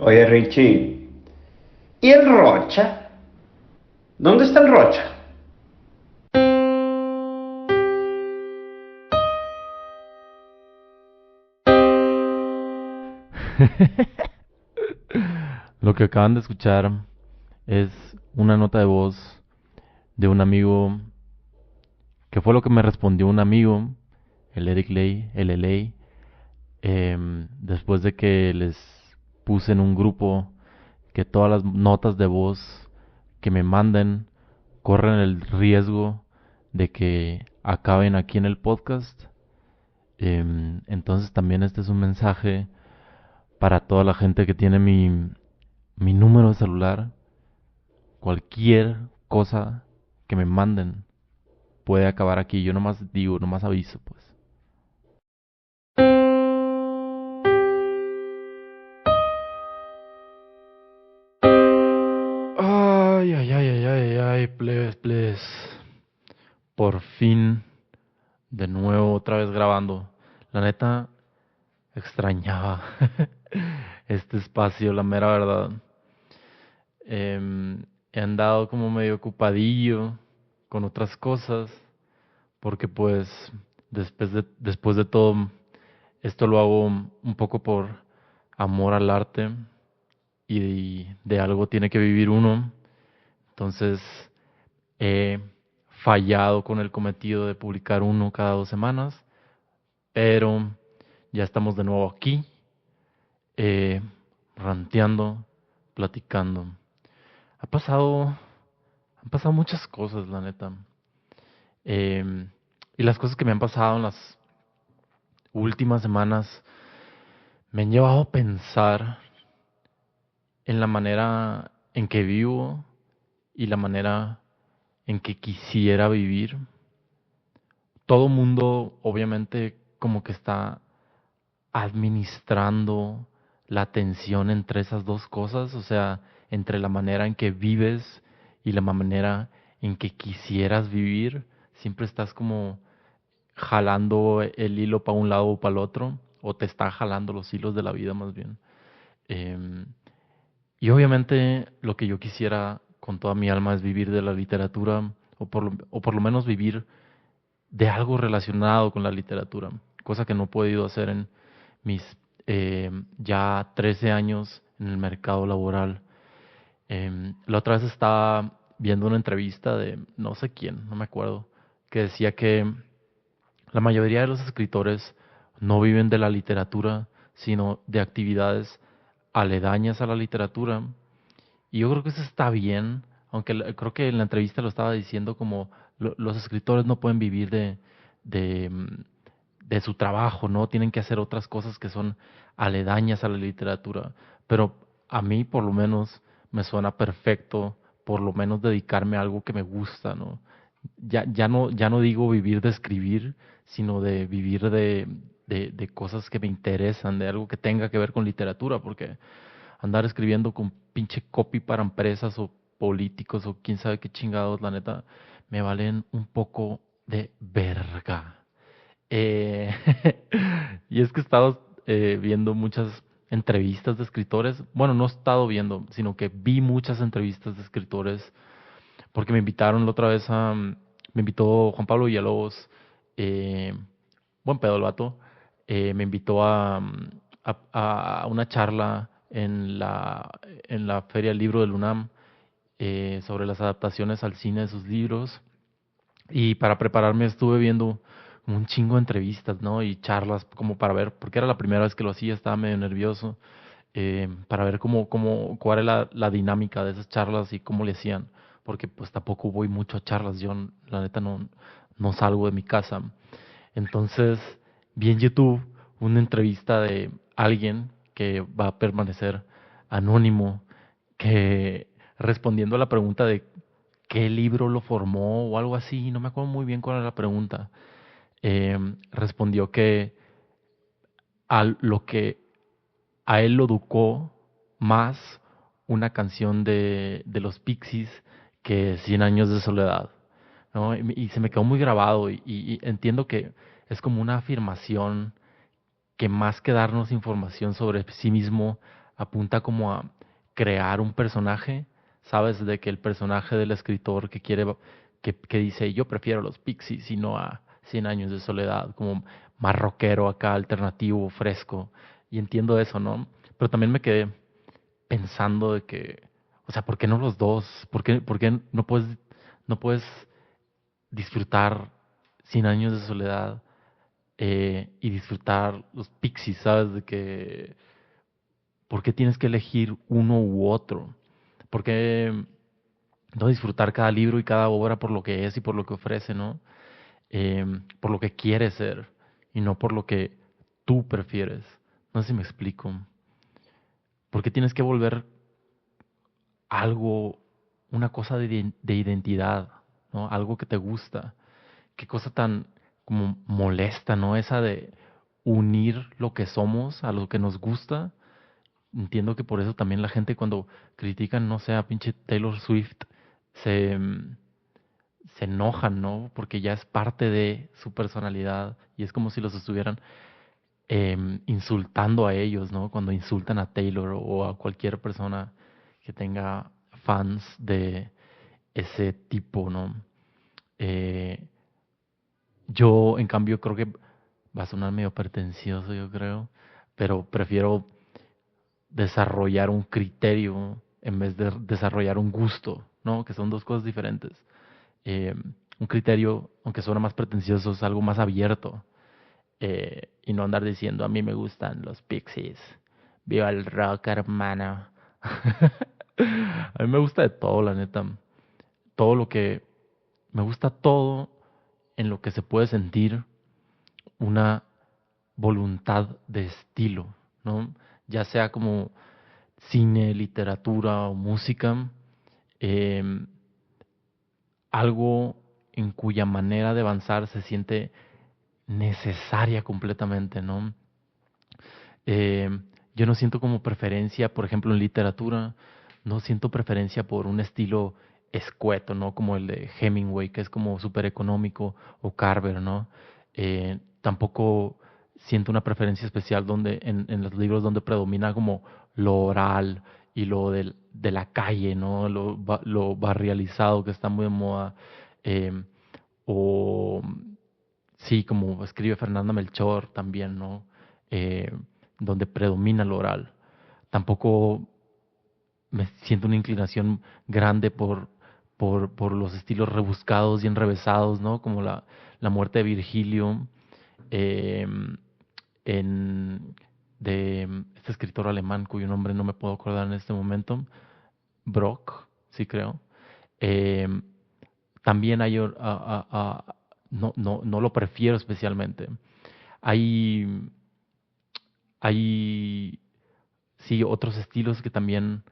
Oye, Richie, ¿y el Rocha? ¿Dónde está el Rocha? Lo que acaban de escuchar es una nota de voz de un amigo, que fue lo que me respondió un amigo, el Eric Lay, el LA, después de que les puse en un grupo que todas las notas de voz que me manden corren el riesgo de que acaben aquí en el podcast. Entonces también este es un mensaje para toda la gente que tiene mi número de celular. Cualquier cosa que me manden puede acabar aquí. Yo nomás digo, nomás aviso, pues. Ay, ay, ay, ay, ay, ay, plebes, plebes. Por fin, de nuevo, otra vez grabando. La neta, extrañaba este espacio, la mera verdad. He andado como medio ocupadillo con otras cosas, porque pues después de todo, esto lo hago un poco por amor al arte y de algo tiene que vivir uno. Entonces he fallado con el cometido de publicar uno cada 2 semanas, pero ya estamos de nuevo aquí, eh, ranteando, platicando. Ha pasado, han pasado muchas cosas, la neta. Eh, y las cosas que me han pasado en las últimas semanas me han llevado a pensar en la manera en que vivo y la manera en que quisiera vivir. Todo mundo, obviamente, como que está administrando la tensión entre esas dos cosas, o sea, entre la manera en que vives y la manera en que quisieras vivir. Siempre estás como jalando el hilo para un lado o para el otro, o te está jalando los hilos de la vida más bien. Em, y obviamente lo que yo quisiera con toda mi alma es vivir de la literatura, o por lo menos vivir de algo relacionado con la literatura, cosa que no he podido hacer en mis ya 13 años en el mercado laboral. La otra vez estaba viendo una entrevista de no sé quién, no me acuerdo, que decía que la mayoría de los escritores no viven de la literatura, sino de actividades aledañas a la literatura. Y yo creo que eso está bien, aunque creo que en la entrevista lo estaba diciendo como los escritores no pueden vivir de, mm, de su trabajo, ¿no? Tienen que hacer otras cosas que son aledañas a la literatura. Pero a mí, por lo menos, me suena perfecto, por lo menos dedicarme a algo que me gusta, ¿no? Ya no digo vivir de escribir, sino de vivir de cosas que me interesan, de algo que tenga que ver con literatura, porque andar escribiendo con pinche copy para empresas o políticos o quién sabe qué chingados, la neta, me valen un poco de verga. Eh, y es que he estado viendo muchas entrevistas de escritores. Bueno, no he estado viendo, sino que vi muchas entrevistas de escritores porque me invitaron la otra vez me invitó Juan Pablo Villalobos, eh, buen pedo el vato, me invitó a una charla en la Feria del Libro del UNAM sobre las adaptaciones al cine de sus libros. Y para prepararme estuve viendo como un chingo de entrevistas, ¿no? Y charlas como para ver, porque era la primera vez que lo hacía, estaba medio nervioso, para ver cuál era la dinámica de esas charlas y cómo le hacían, porque pues tampoco voy mucho a charlas, yo la neta no salgo de mi casa. Entonces vi en YouTube una entrevista de alguien que va a permanecer anónimo, que respondiendo a la pregunta de qué libro lo formó o algo así, no me acuerdo muy bien cuál era la pregunta, respondió que a lo que a él lo educó más una canción de los Pixies que Cien años de soledad, ¿no? Y se me quedó muy grabado y entiendo que es como una afirmación que más que darnos información sobre sí mismo, apunta como a crear un personaje, ¿sabes? De que el personaje del escritor que quiere, que dice, yo prefiero los Pixies y no a 100 años de soledad, como más rockero acá, alternativo, fresco. Y entiendo eso, ¿no? Pero también me quedé pensando de que, o sea, ¿por qué no los dos? Por qué no puedes disfrutar 100 años de soledad y disfrutar los Pixies, ¿sabes? De que, ¿por qué tienes que elegir uno u otro? ¿Por qué no disfrutar cada libro y cada obra por lo que es y por lo que ofrece, ¿no? Por lo que quiere ser y no por lo que tú prefieres. No sé si me explico. ¿Por qué tienes que volver algo, una cosa de identidad, ¿no? Algo que te gusta? Qué cosa tan como molesta, ¿no? Esa de unir lo que somos a lo que nos gusta. Entiendo que por eso también la gente cuando critican, no sé, a pinche Taylor Swift, se, se enojan, ¿no? Porque ya es parte de su personalidad y es como si los estuvieran insultando a ellos, ¿no? Cuando insultan a Taylor o a cualquier persona que tenga fans de ese tipo, ¿no? Eh, yo, en cambio, creo que va a sonar medio pretencioso, yo creo, pero prefiero desarrollar un criterio en vez de desarrollar un gusto, ¿no? Que son dos cosas diferentes. Eh, un criterio, aunque suena más pretencioso, es algo más abierto y no andar diciendo a mí me gustan los Pixies, viva el rock, hermano. A mí me gusta de todo, la neta. Todo lo que me gusta todo en lo que se puede sentir una voluntad de estilo, ¿no? Ya sea como cine, literatura o música, eh, algo en cuya manera de avanzar se siente necesaria completamente, ¿no? Eh, yo no siento como preferencia, por ejemplo, en literatura, no siento preferencia por un estilo escueto, ¿no? Como el de Hemingway, que es como súper económico, o Carver, ¿no? Tampoco siento una preferencia especial donde en los libros donde predomina como lo oral y lo de la calle, ¿no? Lo barrializado que está muy de moda. eh, o sí, como escribe Fernanda Melchor también, ¿no? Eh, donde predomina lo oral. Tampoco me siento una inclinación grande por los estilos rebuscados y enrevesados, ¿no? Como la muerte de Virgilio, eh, en, de este escritor alemán cuyo nombre no me puedo acordar en este momento, Brock, sí creo. Eh, también hay, no lo prefiero especialmente. Hay, hay, sí, otros estilos que también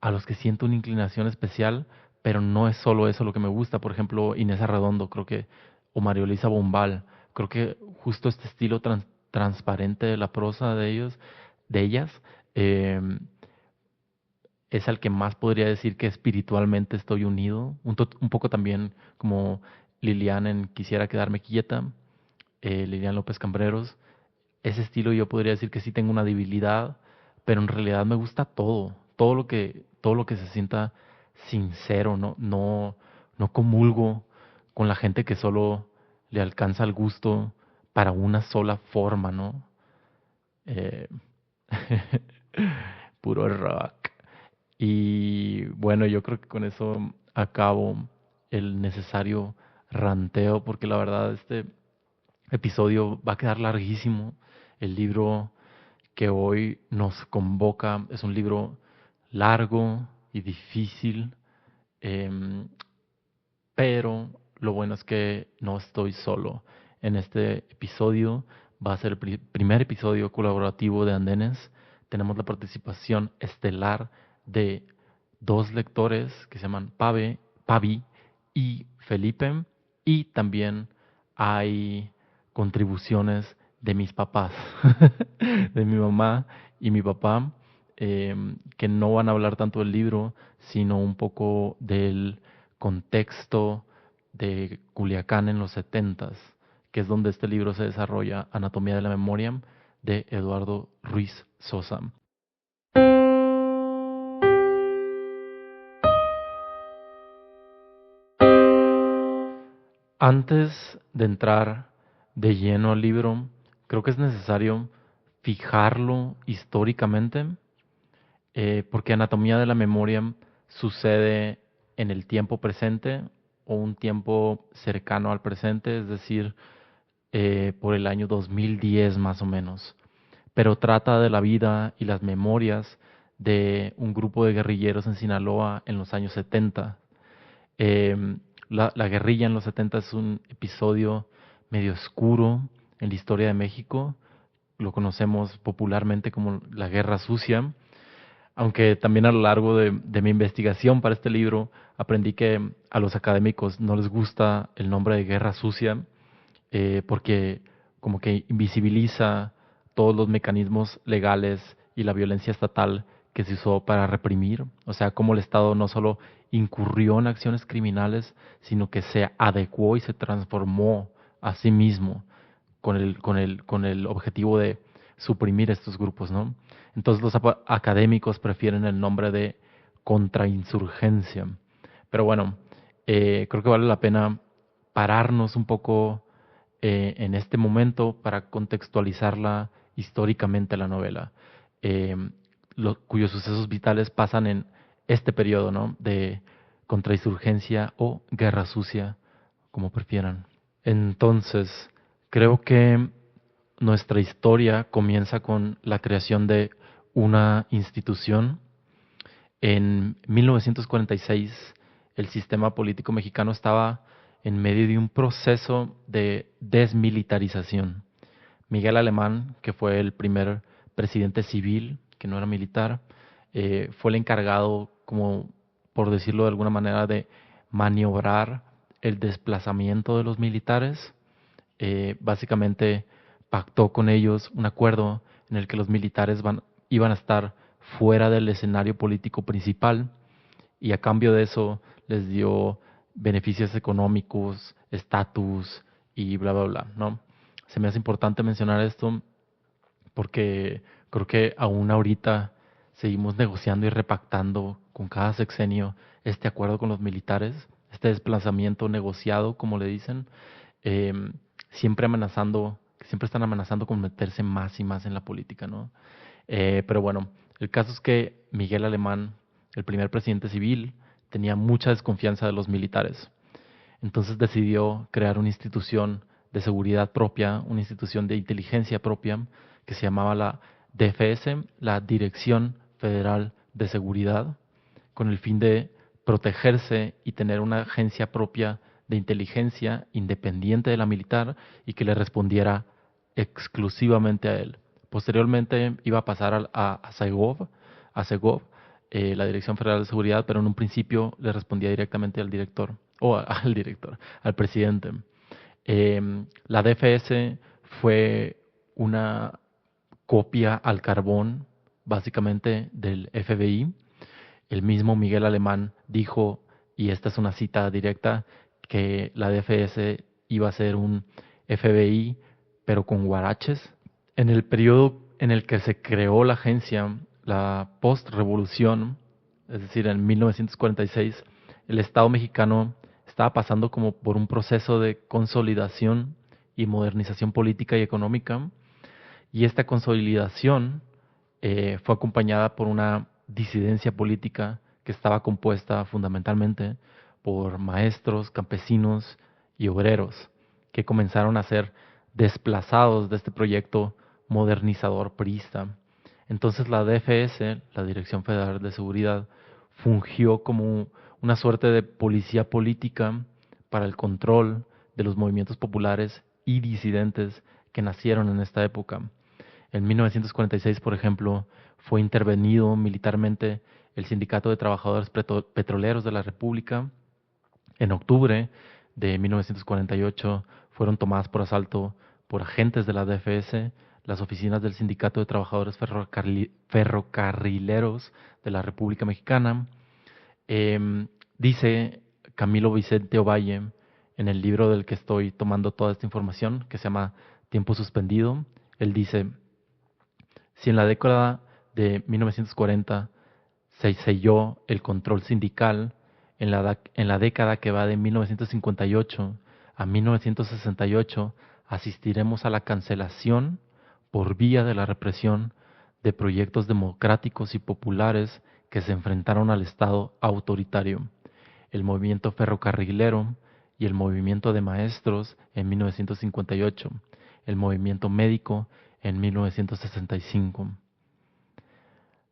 a los que siento una inclinación especial, pero no es solo eso lo que me gusta. Por ejemplo, Inés Arredondo, creo que, o María Luisa Bombal, creo que justo este estilo transparente de la prosa de ellos, de ellas, eh, es al que más podría decir que espiritualmente estoy unido. Un poco también como Lilian en Quisiera quedarme quieta, Lilian López Cambreros. Ese estilo yo podría decir que sí tengo una debilidad, pero en realidad me gusta todo, todo lo que se sienta sincero, no comulgo con la gente que solo le alcanza el gusto para una sola forma, ¿no? Eh, puro rock. Y bueno, yo creo que con eso acabo el necesario ranteo, porque la verdad este episodio va a quedar larguísimo. El libro que hoy nos convoca es un libro largo y difícil, em, pero lo bueno es que no estoy solo. En este episodio va a ser el primer episodio colaborativo de Andenes. Tenemos la participación estelar de dos lectores que se llaman Pavi y Felipe. Y también hay contribuciones de mis papás, de mi mamá y mi papá, que no van a hablar tanto del libro, sino un poco del contexto de Culiacán en los setentas, que es donde este libro se desarrolla, Anatomía de la Memoria, de Eduardo Ruiz Sosa. Antes de entrar de lleno al libro, creo que es necesario fijarlo históricamente, porque Anatomía de la Memoria sucede en el tiempo presente o un tiempo cercano al presente, es decir, por el año 2010 más o menos, pero trata de la vida y las memorias de un grupo de guerrilleros en Sinaloa en los años 70. Eh, la guerrilla en los 70 es un episodio medio oscuro en la historia de México. Lo conocemos popularmente como la Guerra Sucia, aunque también a lo largo de mi investigación para este libro aprendí que a los académicos no les gusta el nombre de Guerra Sucia, porque como que invisibiliza todos los mecanismos legales y la violencia estatal que se usó para reprimir, o sea, cómo el Estado no solo incurrió en acciones criminales, sino que se adecuó y se transformó a sí mismo con el objetivo de suprimir estos grupos, ¿no? Entonces los académicos prefieren el nombre de contrainsurgencia. Pero bueno, creo que vale la pena pararnos un poco en este momento para contextualizarla históricamente la novela, eh, cuyos sucesos vitales pasan en este periodo, ¿no? De contrainsurgencia o guerra sucia, como prefieran. Entonces, creo que nuestra historia comienza con la creación de una institución. En 1946, el sistema político mexicano estaba en medio de un proceso de desmilitarización. Miguel Alemán, que fue el primer presidente civil, que no era militar, fue el encargado, como por decirlo de alguna manera, de maniobrar el desplazamiento de los militares. Básicamente pactó con ellos un acuerdo en el que los militares iban a estar fuera del escenario político principal y a cambio de eso les dio beneficios económicos, estatus y bla, bla, bla, ¿no? Se me hace importante mencionar esto porque creo que aún ahorita seguimos negociando y repactando con cada sexenio este acuerdo con los militares, este desplazamiento negociado, como le dicen, siempre amenazando, siempre están amenazando con meterse más y más en la política, ¿no? Pero bueno, el caso es que Miguel Alemán, el primer presidente civil, tenía mucha desconfianza de los militares. Entonces decidió crear una institución de seguridad propia, una institución de inteligencia propia, que se llamaba la DFS, la Dirección Federal de Seguridad, con el fin de protegerse y tener una agencia propia de inteligencia independiente de la militar y que le respondiera exclusivamente a él. Posteriormente iba a pasar a Segov, la Dirección Federal de Seguridad, pero en un principio le respondía directamente al director, al director, al presidente. La DFS fue una copia al carbón, básicamente, del FBI. El mismo Miguel Alemán dijo, y esta es una cita directa, que la DFS iba a ser un FBI, pero con guaraches. En el periodo en el que se creó la agencia, la post-revolución, es decir, en 1946, el Estado mexicano estaba pasando como por un proceso de consolidación y modernización política y económica, y esta consolidación fue acompañada por una disidencia política que estaba compuesta fundamentalmente por maestros, campesinos y obreros que comenzaron a ser desplazados de este proyecto modernizador priista. Entonces la DFS, la Dirección Federal de Seguridad, fungió como una suerte de policía política para el control de los movimientos populares y disidentes que nacieron en esta época. En 1946, por ejemplo, fue intervenido militarmente el Sindicato de Trabajadores Petroleros de la República. En octubre de 1948 fueron tomadas por asalto por agentes de la DFS las oficinas del Sindicato de Trabajadores Ferrocarrileros de la República Mexicana. Dice Camilo Vicente Ovalle en el libro del que estoy tomando toda esta información, que se llama Tiempo Suspendido. Él dice: si en la década de 1940 se selló el control sindical. En la década que va de 1958 a 1968 asistiremos a la cancelación por vía de la represión de proyectos democráticos y populares que se enfrentaron al Estado autoritario, el movimiento ferrocarrilero y el movimiento de maestros en 1958, el movimiento médico en 1965.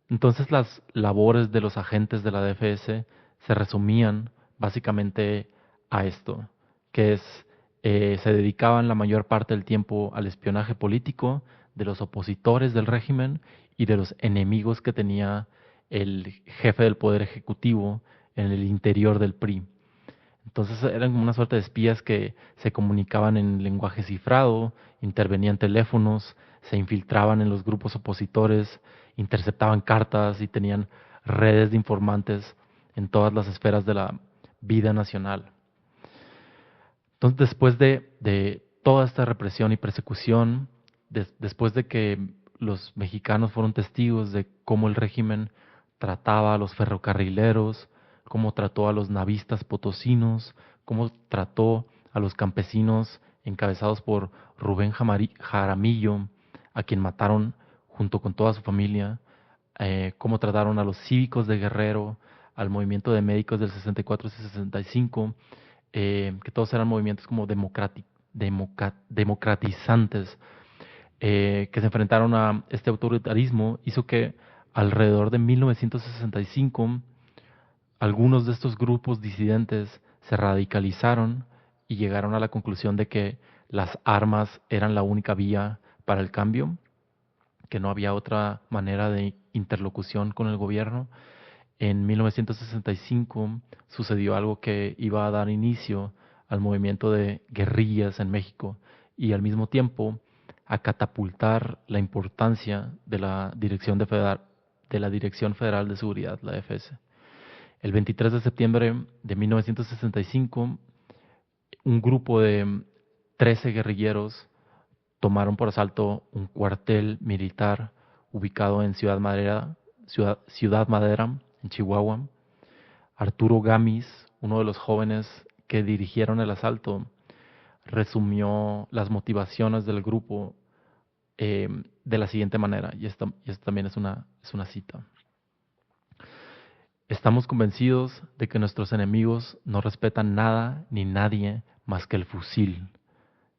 Entonces las labores de los agentes de la DFS se resumían básicamente a esto, que es, se dedicaban la mayor parte del tiempo al espionaje político de los opositores del régimen y de los enemigos que tenía el jefe del Poder Ejecutivo en el interior del PRI. Entonces eran como una suerte de espías que se comunicaban en lenguaje cifrado, intervenían teléfonos, se infiltraban en los grupos opositores, interceptaban cartas y tenían redes de informantes en todas las esferas de la vida nacional. Entonces, después de toda esta represión y persecución, después de que los mexicanos fueron testigos de cómo el régimen trataba a los ferrocarrileros, cómo trató a los navistas potosinos, cómo trató a los campesinos encabezados por Rubén Jaramillo, a quien mataron junto con toda su familia, cómo trataron a los cívicos de Guerrero, al movimiento de médicos del 64 y 65, que todos eran movimientos como democratizantes, que se enfrentaron a este autoritarismo, hizo que alrededor de 1965 algunos de estos grupos disidentes se radicalizaron y llegaron a la conclusión de que las armas eran la única vía para el cambio, que no había otra manera de interlocución con el gobierno. En 1965 sucedió algo que iba a dar inicio al movimiento de guerrillas en México y al mismo tiempo a catapultar la importancia de la Dirección Federal de Seguridad, la DFS. El 23 de septiembre de 1965, un grupo de 13 guerrilleros tomaron por asalto un cuartel militar ubicado en Ciudad Madera, en Chihuahua. Arturo Gamis, uno de los jóvenes que dirigieron el asalto, resumió las motivaciones del grupo de la siguiente manera, y esta también es una cita. Estamos convencidos de que nuestros enemigos no respetan nada ni nadie más que el fusil.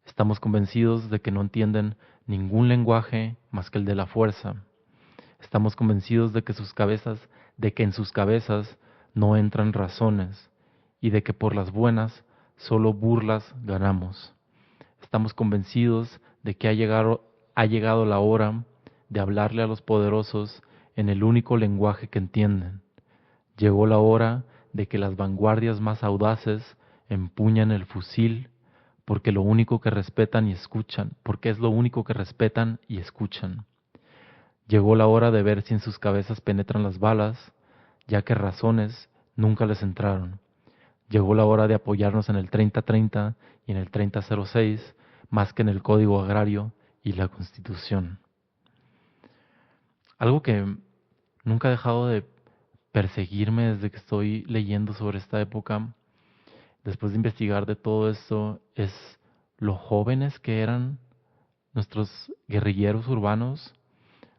Estamos convencidos de que no entienden ningún lenguaje más que el de la fuerza. Estamos convencidos de que en sus cabezas no entran razones y de que por las buenas solo burlas ganamos. Estamos convencidos de que ha llegado la hora de hablarle a los poderosos en el único lenguaje que entienden. Llegó la hora de que las vanguardias más audaces empuñan el fusil porque es lo único que respetan y escuchan. Llegó la hora de ver si en sus cabezas penetran las balas, ya que razones nunca les entraron. Llegó la hora de apoyarnos en el 30-30 y en el 30-06, más que en el Código Agrario y la Constitución. Algo que nunca ha dejado de perseguirme desde que estoy leyendo sobre esta época, después de investigar de todo esto, es lo jóvenes que eran nuestros guerrilleros urbanos,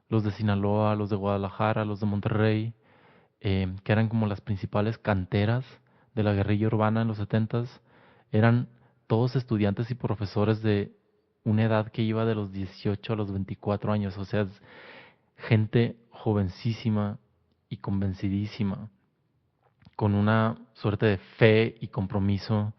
los de Sinaloa, los de Guadalajara, los de Monterrey, que eran como las principales canteras de la guerrilla urbana en los 70s, eran todos estudiantes y profesores de una edad que iba de los 18 a los 24 años, o sea, gente jovencísima y convencidísima, con una suerte de fe y compromiso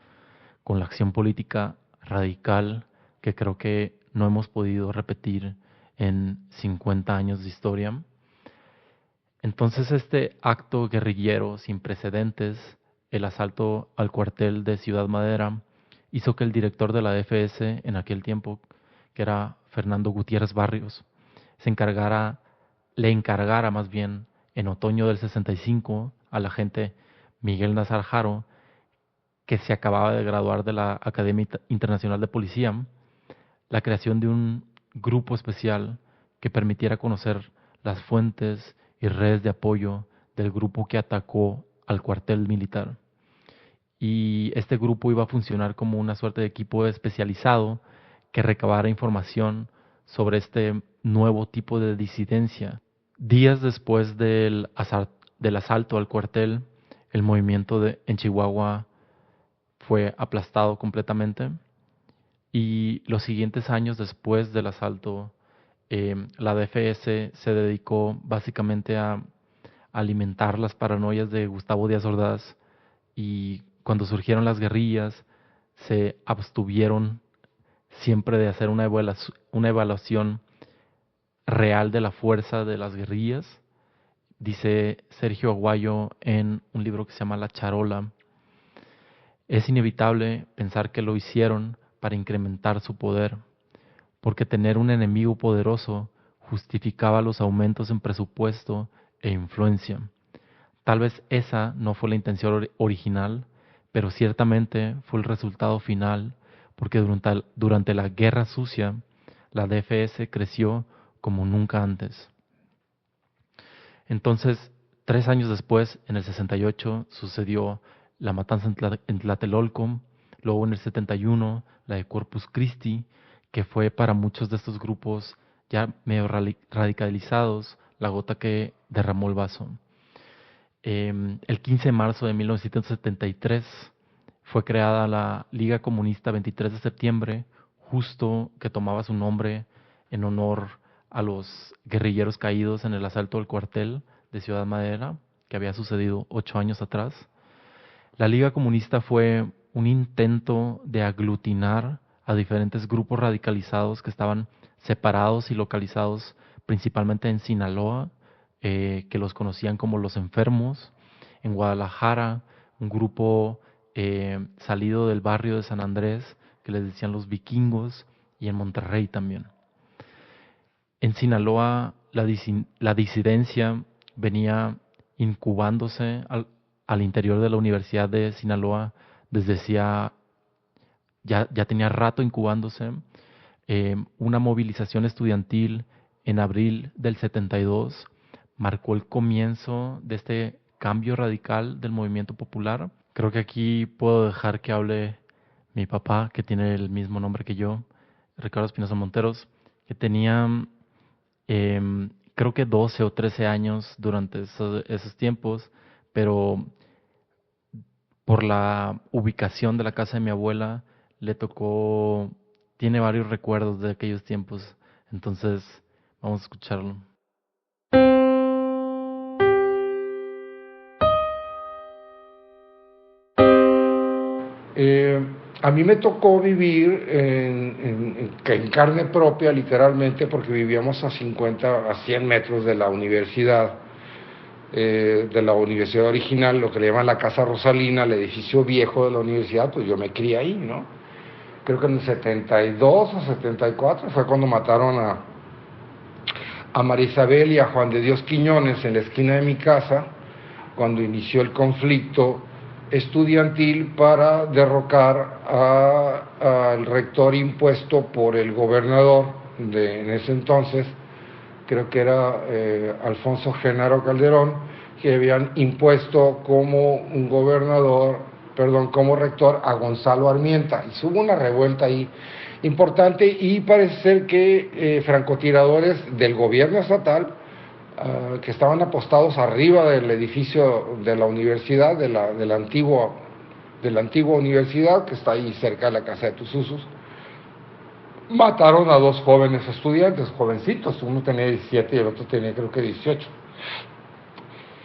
con la acción política radical que creo que no hemos podido repetir en 50 años de historia. Entonces este acto guerrillero sin precedentes, el asalto al cuartel de Ciudad Madera, hizo que el director de la DFS en aquel tiempo, que era Fernando Gutiérrez Barrios, le encargara más bien en otoño del 65 al agente Miguel Nazar Haro, que se acababa de graduar de la Academia Internacional de Policía, la creación de un grupo especial que permitiera conocer las fuentes y redes de apoyo del grupo que atacó al cuartel militar. Y este grupo iba a funcionar como una suerte de equipo especializado que recabara información sobre este nuevo tipo de disidencia. Días después del asalto al cuartel, el movimiento en Chihuahua fue aplastado completamente y los siguientes años después del asalto, la DFS se dedicó básicamente a alimentar las paranoias de Gustavo Díaz Ordaz y cuando surgieron las guerrillas se abstuvieron siempre de hacer una evaluación real de la fuerza de las guerrillas. Dice Sergio Aguayo en un libro que se llama La Charola: es inevitable pensar que lo hicieron para incrementar su poder, porque tener un enemigo poderoso justificaba los aumentos en presupuesto e influencia. Tal vez esa no fue la intención original, pero ciertamente fue el resultado final, porque durante la Guerra Sucia, la DFS creció como nunca antes. Entonces, 3 años después, en el 68, sucedió la matanza en Tlatelolco, luego en el 71, la de Corpus Christi, que fue para muchos de estos grupos ya medio radicalizados, la gota que derramó el vaso. El 15 de marzo de 1973 fue creada la Liga Comunista 23 de septiembre, justo que tomaba su nombre en honor a los guerrilleros caídos en el asalto al cuartel de Ciudad Madera, que había sucedido 8 años atrás. La Liga Comunista fue un intento de aglutinar a diferentes grupos radicalizados que estaban separados y localizados principalmente en Sinaloa, que los conocían como los enfermos. En Guadalajara, un grupo salido del barrio de San Andrés, que les decían los vikingos, y en Monterrey también. En Sinaloa, la disidencia venía incubándose al interior de la Universidad de Sinaloa desde ya tenía rato incubándose. Una movilización estudiantil en abril del 72 marcó el comienzo de este cambio radical del movimiento popular. Creo que aquí puedo dejar que hable mi papá, que tiene el mismo nombre que yo, Ricardo Espinosa Monteros, que tenía creo que 12 o 13 años durante esos tiempos, pero por la ubicación de la casa de mi abuela tiene varios recuerdos de aquellos tiempos. Entonces, vamos a escucharlo. A mí me tocó vivir en carne propia, literalmente, porque vivíamos a 100 metros de la universidad original, lo que le llaman la Casa Rosalina, el edificio viejo de la universidad. Pues yo me crié ahí, ¿no? Creo que en el 72 o 74 fue cuando mataron a María Isabel y a Juan de Dios Quiñones en la esquina de mi casa, cuando inició el conflicto estudiantil para derrocar al rector impuesto por el gobernador en ese entonces, creo que era Alfonso Genaro Calderón, que habían impuesto como como rector a Gonzalo Armienta. Y hubo una revuelta ahí importante, y parece ser que francotiradores del gobierno estatal que estaban apostados arriba del edificio de la universidad, de la antigua universidad, que está ahí cerca de la casa de tus usos, mataron a 2 jóvenes estudiantes, jovencitos. Uno tenía 17 y el otro tenía, creo que, 18.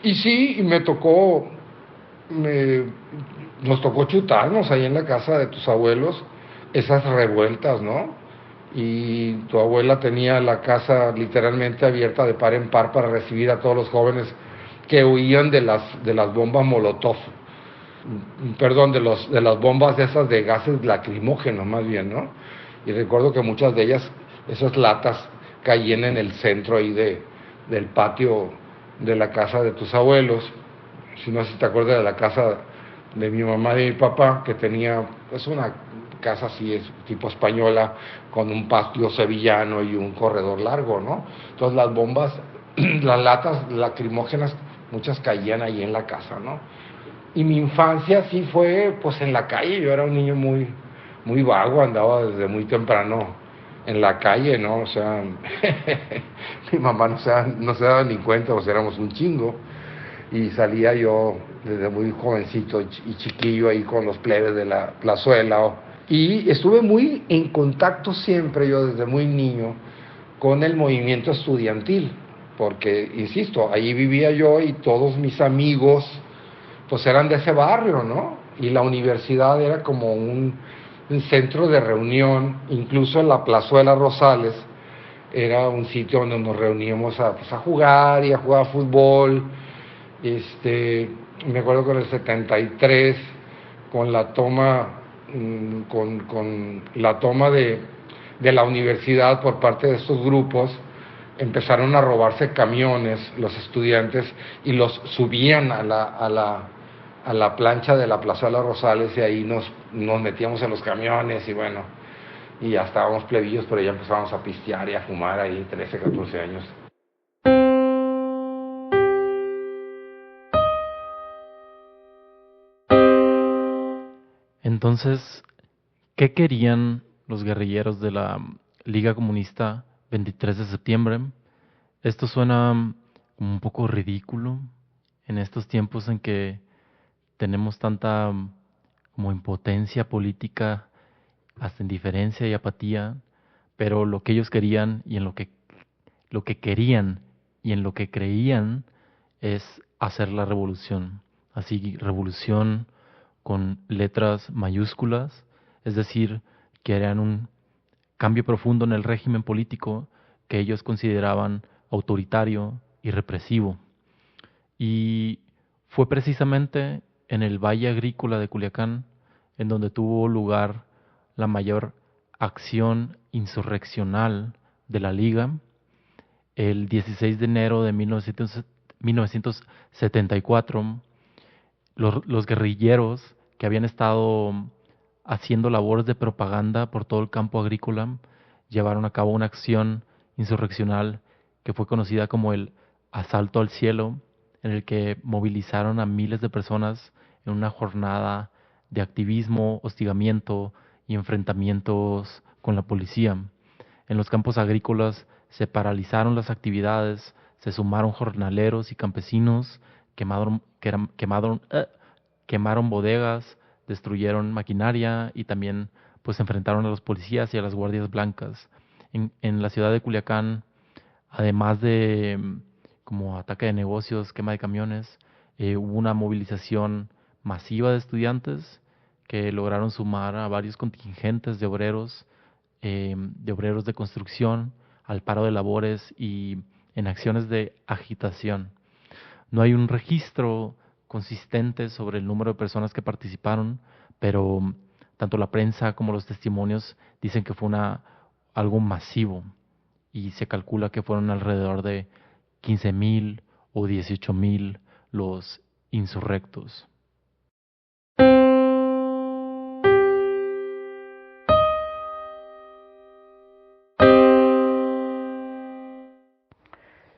Y sí, nos tocó chutarnos ahí en la casa de tus abuelos esas revueltas, ¿no? Y tu abuela tenía la casa literalmente abierta de par en par para recibir a todos los jóvenes que huían de las bombas Molotov, perdón, de las bombas esas de gases lacrimógenos, más bien, ¿no? Y recuerdo que muchas de ellas, esas latas, caían en el centro ahí del patio de la casa de tus abuelos. Si no sé si te acuerdas de la casa de mi mamá y mi papá, que tenía pues una casa así, tipo española, con un patio sevillano y un corredor largo, ¿no? Entonces las bombas las latas lacrimógenas, muchas caían ahí en la casa, ¿no? Y mi infancia sí fue pues en la calle. Yo era un niño muy vago, andaba desde muy temprano en la calle, ¿no? O sea, mi mamá no se daba ni cuenta, o sea, éramos un chingo. Y salía yo desde muy jovencito y chiquillo ahí con los plebes de la plazuela. Y estuve muy en contacto siempre, yo desde muy niño, con el movimiento estudiantil, porque, insisto, allí vivía yo y todos mis amigos pues eran de ese barrio, ¿no? Y la universidad era como un centro de reunión. Incluso en la Plazuela Rosales era un sitio donde nos reuníamos pues, a jugar y a jugar fútbol. Me acuerdo con el 73, con la toma, con la toma de la universidad por parte de estos grupos, empezaron a robarse camiones los estudiantes y los subían a la plancha de la Plazuela Rosales, y ahí nos metíamos en los camiones y bueno, y ya estábamos plebillos, pero ya empezábamos a pistear y a fumar ahí, 13, 14 años. Entonces, ¿qué querían los guerrilleros de la Liga Comunista 23 de septiembre? Esto suena como un poco ridículo en estos tiempos en que tenemos tanta como impotencia política, hasta indiferencia y apatía, pero lo que ellos querían y en lo que querían y en lo que creían es hacer la revolución. Así, revolución con letras mayúsculas, es decir, querían un cambio profundo en el régimen político que ellos consideraban autoritario y represivo. Y fue precisamente en el Valle Agrícola de Culiacán en donde tuvo lugar la mayor acción insurreccional de la Liga. El 16 de enero de 1974, los guerrilleros que habían estado haciendo labores de propaganda por todo el campo agrícola llevaron a cabo una acción insurreccional que fue conocida como el Asalto al Cielo, en el que movilizaron a miles de personas en una jornada de activismo, hostigamiento y enfrentamientos con la policía. En los campos agrícolas se paralizaron las actividades, se sumaron jornaleros y campesinos, quemaron bodegas, destruyeron maquinaria y también pues se enfrentaron a los policías y a las guardias blancas. En la ciudad de Culiacán, además de como ataque de negocios, quema de camiones, hubo una movilización masiva de estudiantes que lograron sumar a varios contingentes de obreros de construcción, al paro de labores y en acciones de agitación. No hay un registro consistente sobre el número de personas que participaron, pero tanto la prensa como los testimonios dicen que fue algo masivo y se calcula que fueron alrededor de 15,000 o 18,000 los insurrectos.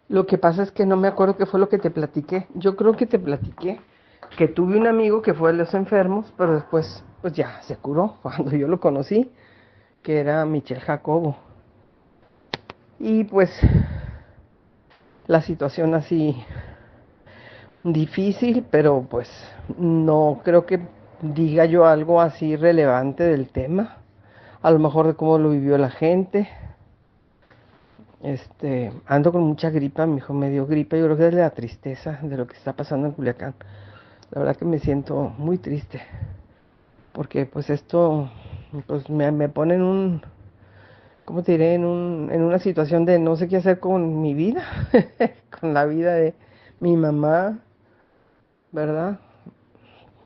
Lo que pasa es que no me acuerdo qué fue lo que te platiqué. Yo creo que te platiqué que tuve un amigo que fue de los enfermos, pero después pues ya se curó cuando yo lo conocí, que era Michel Jacobo. Y pues la situación así difícil, pero pues no creo que diga yo algo así relevante del tema. A lo mejor de cómo lo vivió la gente. Ando con mucha gripa, mi hijo me dio gripa, yo creo que es de la tristeza de lo que está pasando en Culiacán. La verdad que me siento muy triste, porque pues esto pues me pone ¿cómo te diré? En una situación de no sé qué hacer con mi vida, con la vida de mi mamá, ¿verdad?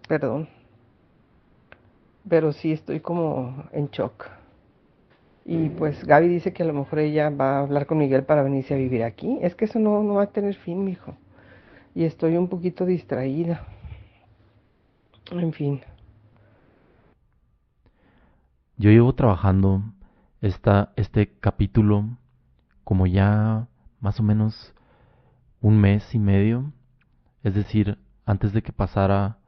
Perdón, pero sí estoy como en shock. Y pues Gaby dice que a lo mejor ella va a hablar con Miguel para venirse a vivir aquí. Es que eso no va a tener fin, mijo. Y estoy un poquito distraída. En fin. Yo llevo trabajando este capítulo como ya más o menos un mes y medio, es decir, antes de que pasara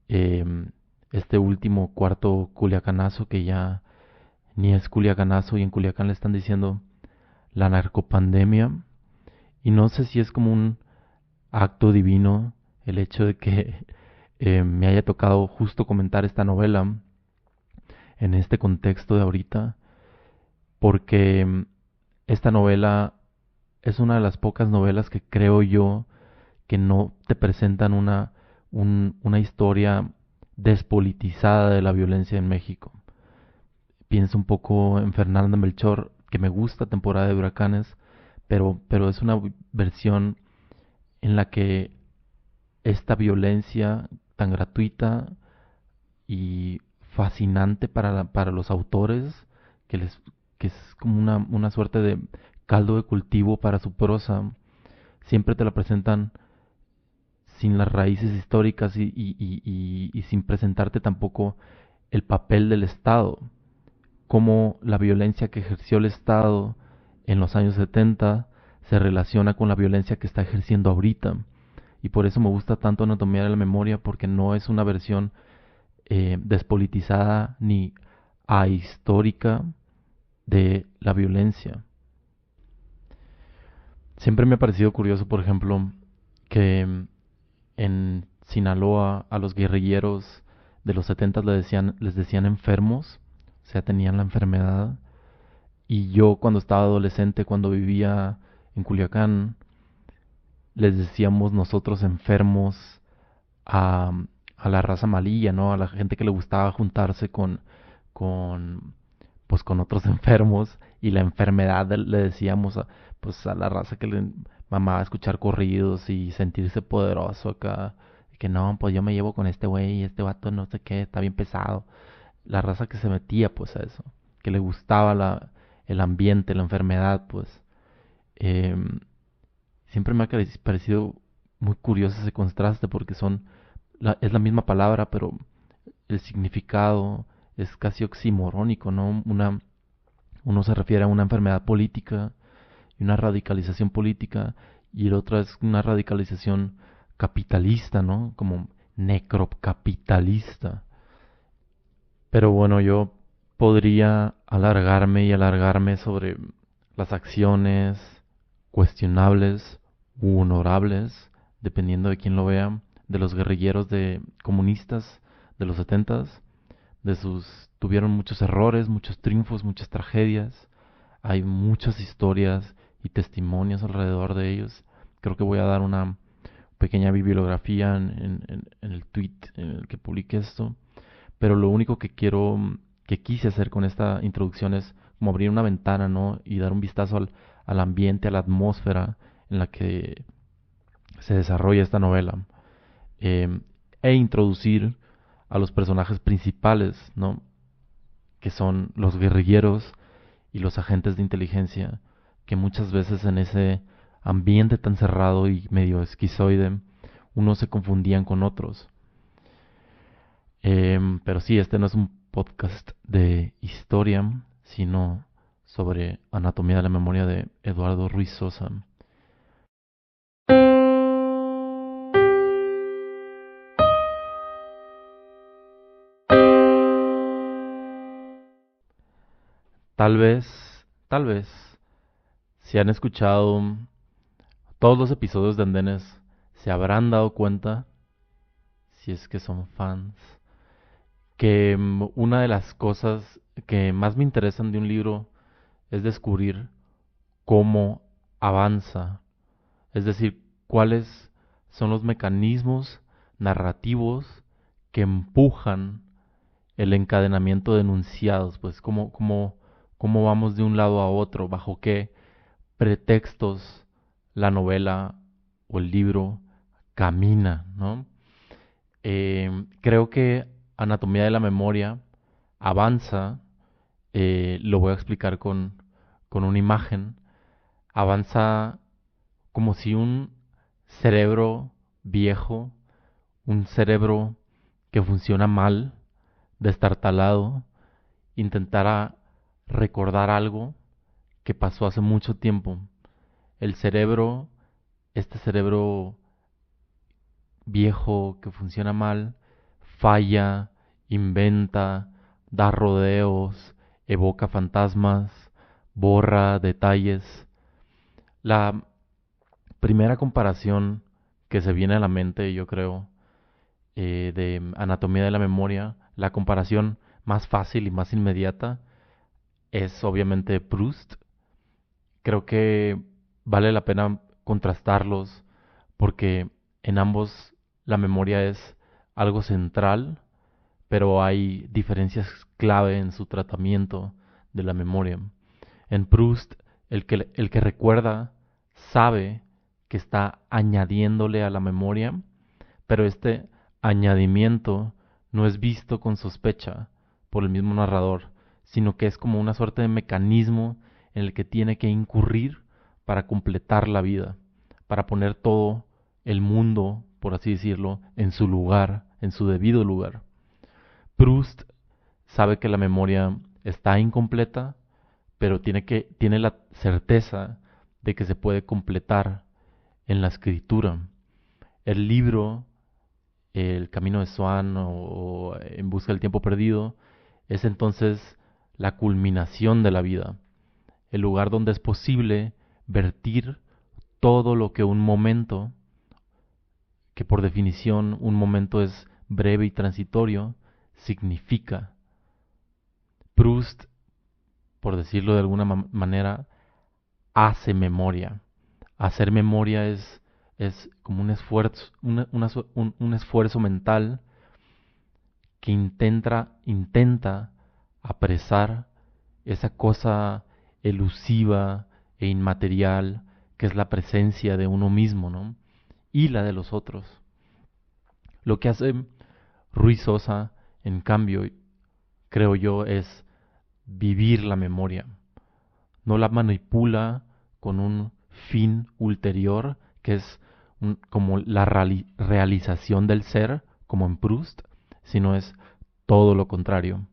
este último cuarto culiacanazo, que ya ni es culiacanazo, y en Culiacán le están diciendo la narcopandemia. Y no sé si es como un acto divino el hecho de que me haya tocado justo comentar esta novela en este contexto de ahorita, porque esta novela es una de las pocas novelas que creo yo que no te presentan una historia despolitizada de la violencia en México. Pienso un poco en Fernanda Melchor, que me gusta Temporada de Huracanes, pero es una versión en la que esta violencia tan gratuita y fascinante para los autores, que es como una suerte de caldo de cultivo para su prosa, siempre te la presentan sin las raíces históricas y sin presentarte tampoco el papel del Estado, cómo la violencia que ejerció el Estado en los años 70 se relaciona con la violencia que está ejerciendo ahorita. Y por eso me gusta tanto Anatomía de la Memoria, porque no es una versión despolitizada ni ahistórica de la violencia. Siempre me ha parecido curioso, por ejemplo, que en Sinaloa a los guerrilleros de los 70 les decían enfermos, o sea, tenían la enfermedad. Y yo cuando estaba adolescente, cuando vivía en Culiacán, les decíamos nosotros enfermos a, a la raza malilla, ¿no? A la gente que le gustaba juntarse pues con otros enfermos, y la enfermedad le decíamos pues a la raza que le mamaba escuchar corridos y sentirse poderoso acá, que no, pues yo me llevo con este güey y este vato no sé qué, está bien pesado. La raza que se metía pues a eso, que le gustaba el ambiente, la enfermedad, pues. Em, Siempre me ha parecido muy curioso ese contraste, porque es la misma palabra, pero el significado es casi oximorónico, ¿no? Uno se refiere a una enfermedad política y una radicalización política, y el otro es una radicalización capitalista, ¿no? Como necrocapitalista. Pero bueno, yo podría alargarme y alargarme sobre las acciones cuestionables u honorables, dependiendo de quién lo vea, de los guerrilleros de comunistas de los 70s, tuvieron muchos errores, muchos triunfos, muchas tragedias. Hay muchas historias y testimonios alrededor de ellos. Creo que voy a dar una pequeña bibliografía en el tweet en el que publiqué esto. Pero lo único que quise hacer con esta introducción es como abrir una ventana, ¿no? Y dar un vistazo al ambiente, a la atmósfera en la que se desarrolla esta novela. Eh, E introducir a los personajes principales, ¿no? Que son los guerrilleros y los agentes de inteligencia, que muchas veces en ese ambiente tan cerrado y medio esquizoide, unos se confundían con otros. Pero sí, este no es un podcast de historia, sino sobre anatomía de la memoria de Eduardo Ruiz Sosa. Tal vez, si han escuchado todos los episodios de Andenes, se habrán dado cuenta, si es que son fans, que una de las cosas que más me interesan de un libro es descubrir cómo avanza, es decir, cuáles son los mecanismos narrativos que empujan el encadenamiento de enunciados, pues cómo vamos de un lado a otro, bajo qué pretextos la novela o el libro camina, ¿no? Creo que Anatomía de la Memoria avanza, lo voy a explicar con una imagen, avanza como si un cerebro viejo, un cerebro que funciona mal, destartalado, intentara recordar algo que pasó hace mucho tiempo. El cerebro este cerebro viejo que funciona mal falla, inventa, da rodeos, evoca fantasmas, borra detalles. La primera comparación que se viene a la mente, yo creo, de anatomía de la memoria, la comparación más fácil y más inmediata es obviamente Proust. Creo que vale la pena contrastarlos porque en ambos la memoria es algo central, pero hay diferencias clave en su tratamiento de la memoria. En Proust, el que recuerda sabe que está añadiéndole a la memoria, pero este añadimiento no es visto con sospecha por el mismo narrador, sino que es como una suerte de mecanismo en el que tiene que incurrir para completar la vida, para poner todo el mundo, por así decirlo, en su lugar, en su debido lugar. Proust sabe que la memoria está incompleta, pero tiene la certeza de que se puede completar en la escritura. El libro, El Camino de Swan o En Busca del Tiempo Perdido, es entonces la culminación de la vida, el lugar donde es posible vertir todo lo que un momento, que por definición un momento es breve y transitorio, significa. Proust, por decirlo de alguna manera, hace memoria. Hacer memoria es como un esfuerzo, un esfuerzo mental que intenta apresar esa cosa elusiva e inmaterial que es la presencia de uno mismo, ¿no? Y la de los otros. Lo que hace Ruiz Sosa, en cambio, creo yo, es vivir la memoria. No la manipula con un fin ulterior, que es como la realización del ser, como en Proust, sino es todo lo contrario.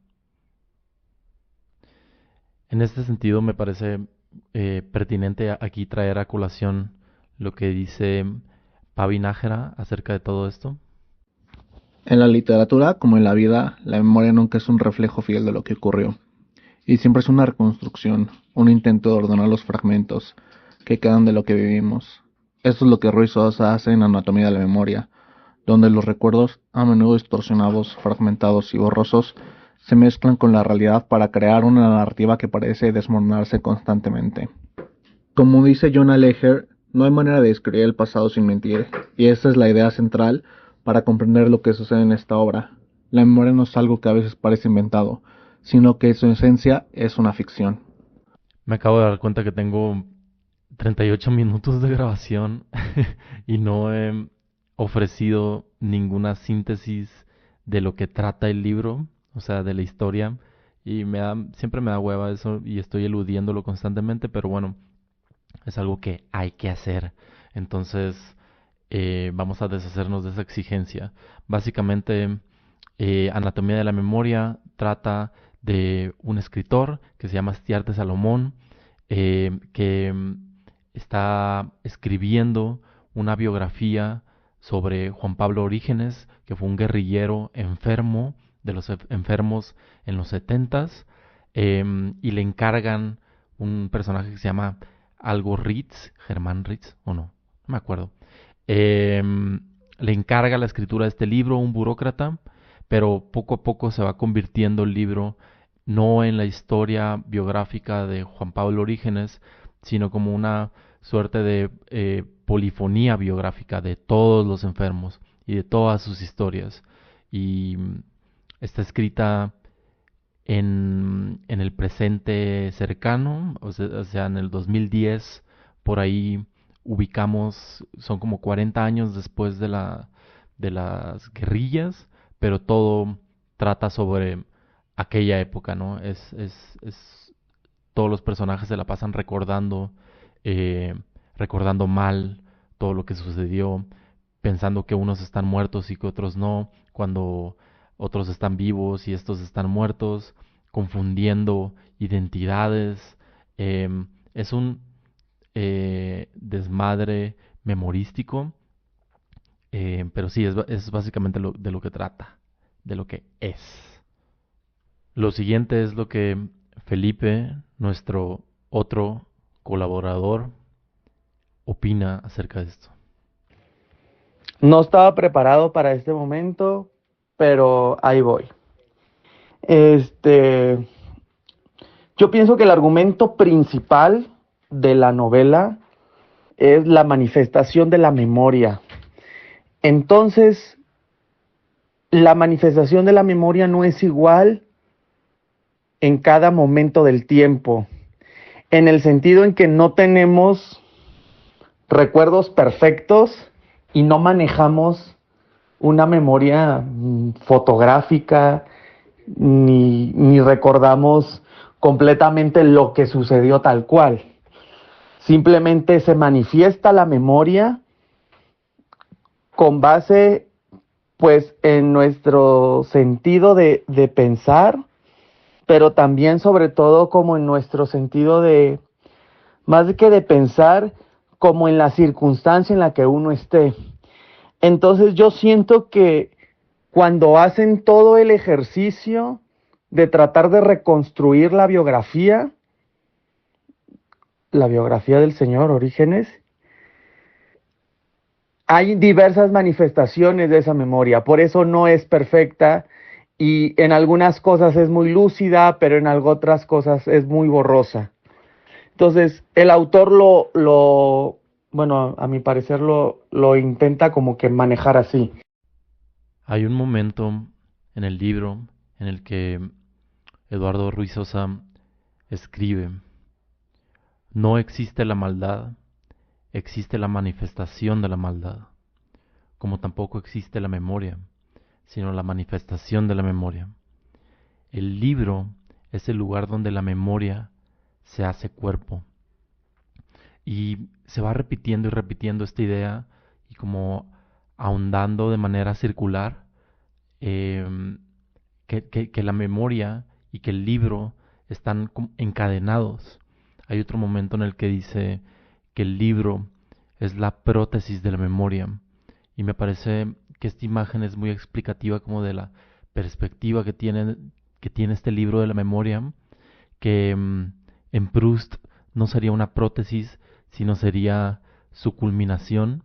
En este sentido, me parece pertinente aquí traer a colación lo que dice Pavi Nájera acerca de todo esto. En la literatura, como en la vida, la memoria nunca es un reflejo fiel de lo que ocurrió, y siempre es una reconstrucción, un intento de ordenar los fragmentos que quedan de lo que vivimos. Esto es lo que Ruiz Sosa hace en Anatomía de la Memoria, donde los recuerdos, a menudo distorsionados, fragmentados y borrosos, se mezclan con la realidad para crear una narrativa que parece desmoronarse constantemente. Como dice John Alejer, no hay manera de describir el pasado sin mentir, y esta es la idea central para comprender lo que sucede en esta obra. La memoria no es algo que a veces parece inventado, sino que en su esencia es una ficción. Me acabo de dar cuenta que tengo 38 minutos de grabación y no he ofrecido ninguna síntesis de lo que trata el libro, o sea, de la historia, y siempre me da hueva eso y estoy eludiéndolo constantemente, pero bueno, es algo que hay que hacer. Entonces, vamos a deshacernos de esa exigencia. Básicamente, Anatomía de la Memoria trata de un escritor que se llama Astiarte Salomón, que está escribiendo una biografía sobre Juan Pablo Orígenes, que fue un guerrillero enfermo, de los enfermos en los 70s, y le encargan un personaje que se llama algo Ritz, Germán Ritz, o no me acuerdo. Le encarga la escritura de este libro un burócrata, pero poco a poco se va convirtiendo el libro no en la historia biográfica de Juan Pablo Orígenes, sino como una suerte de polifonía biográfica de todos los enfermos y de todas sus historias. Y está escrita en el presente cercano, o sea, en el 2010, por ahí ubicamos, son como 40 años después de las guerrillas, pero todo trata sobre aquella época, ¿no? Todos los personajes se la pasan recordando mal todo lo que sucedió, pensando que unos están muertos y que otros no, cuando otros están vivos y estos están muertos, confundiendo identidades. Es un desmadre memorístico, pero sí, es básicamente de lo que trata, de lo que es. Lo siguiente es lo que Felipe, nuestro otro colaborador, opina acerca de esto. No estaba preparado para este momento, pero ahí voy. Yo pienso que el argumento principal de la novela es la manifestación de la memoria. Entonces, la manifestación de la memoria no es igual en cada momento del tiempo, en el sentido en que no tenemos recuerdos perfectos y no manejamos una memoria fotográfica, ni recordamos completamente lo que sucedió tal cual. Simplemente se manifiesta la memoria con base, pues, en nuestro sentido de pensar, pero también, sobre todo, como en nuestro sentido de, más que de pensar, como en la circunstancia en la que uno esté. Entonces yo siento que cuando hacen todo el ejercicio de tratar de reconstruir la biografía del Señor, Orígenes, hay diversas manifestaciones de esa memoria, por eso no es perfecta y en algunas cosas es muy lúcida, pero en otras cosas es muy borrosa. Entonces, el autor bueno, a mi parecer lo intenta como que manejar así. Hay un momento en el libro en el que Eduardo Ruiz Sosa escribe: no existe la maldad, existe la manifestación de la maldad, como tampoco existe la memoria, sino la manifestación de la memoria. El libro es el lugar donde la memoria se hace cuerpo. Y se va repitiendo y repitiendo esta idea y como ahondando de manera circular, que la memoria y que el libro están encadenados. Hay otro momento en el que dice que el libro es la prótesis de la memoria. Y me parece que esta imagen es muy explicativa como de la perspectiva que tiene este libro de la memoria, que en Proust no sería una prótesis, sino sería su culminación.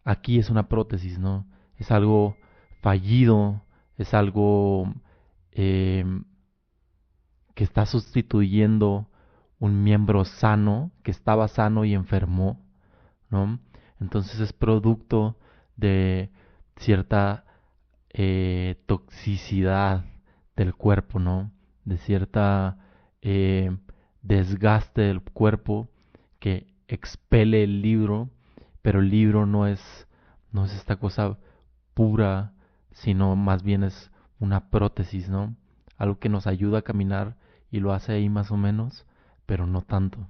Aquí es una prótesis, ¿no? Es algo fallido, es algo eh, que está sustituyendo un miembro sano, que estaba sano y enfermó, ¿no? Entonces es producto de cierta toxicidad del cuerpo, ¿no? De cierta desgaste del cuerpo que expele el libro, pero el libro no es esta cosa pura, sino más bien es una prótesis, ¿no? Algo que nos ayuda a caminar y lo hace ahí más o menos, pero no tanto.